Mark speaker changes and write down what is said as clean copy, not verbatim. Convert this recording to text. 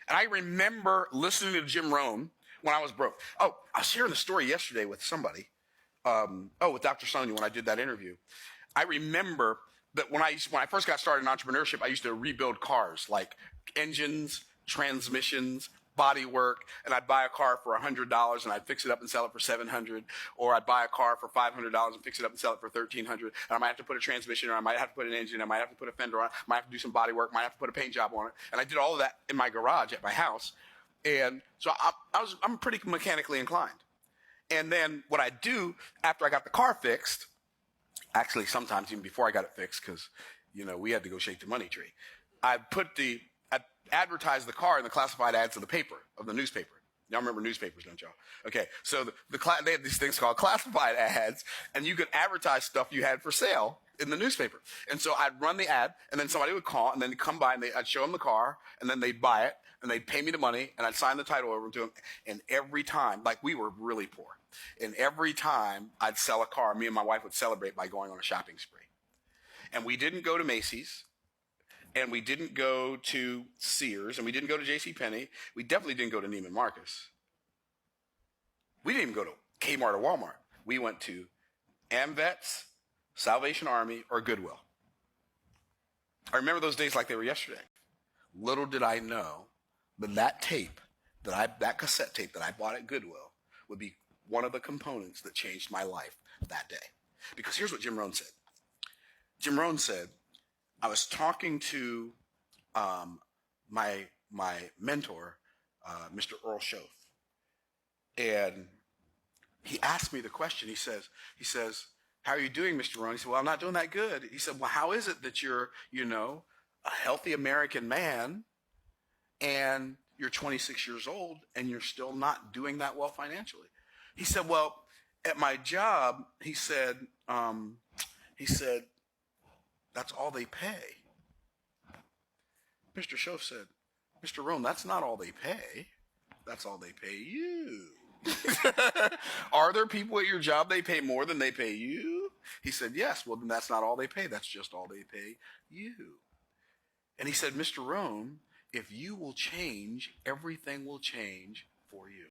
Speaker 1: And I remember listening to Jim Rohn when I was broke. Oh, I was sharing the story yesterday with somebody. With Dr. Sonia when I did that interview. I remember that when I first got started in entrepreneurship, I used to rebuild cars, like engines, transmissions, body work, and I'd buy a car for $100 and I'd fix it up and sell it for $700, or I'd buy a car for $500 and fix it up and sell it for $1,300, and I might have to put a transmission, or I might have to put an engine, I might have to put a fender on it, I might have to do some body work, I might have to put a paint job on it, and I did all of that in my garage at my house, and so I'm pretty mechanically inclined. And then what I'd do after I got the car fixed, actually sometimes even before I got it fixed, because we had to go shake the money tree, I'd advertise the car in the classified ads of the newspaper. Y'all remember newspapers, don't y'all? Okay, so they had these things called classified ads, and you could advertise stuff you had for sale in the newspaper. And so I'd run the ad, and then somebody would call, and then they'd come by, and I'd show them the car, and then they'd buy it, and they'd pay me the money, and I'd sign the title over to them. And every time, like, we were really poor, and every time I'd sell a car, me and my wife would celebrate by going on a shopping spree. And we didn't go to Macy's, and we didn't go to Sears, and we didn't go to JCPenney. We definitely didn't go to Neiman Marcus. We didn't even go to Kmart or Walmart. We went to AmVets, Salvation Army, or Goodwill. I remember those days like they were yesterday. Little did I know that cassette tape that I bought at Goodwill would be one of the components that changed my life that day. Because here's what Jim Rohn said. Jim Rohn said, I was talking to my mentor, Mr. Earl Schoaf, and he asked me the question. He says, how are you doing, Mr. Rohn? He said, well, I'm not doing that good. He said, well, how is it that you're, a healthy American man and you're 26 years old and you're still not doing that well financially? He said, well, at my job, he said, that's all they pay. Mr. Schoaf said, Mr. Rohn, that's not all they pay. That's all they pay you. Are there people at your job they pay more than they pay you? He said, yes. Well, then that's not all they pay. That's just all they pay you. And he said, Mr. Rohn, if you will change, everything will change for you.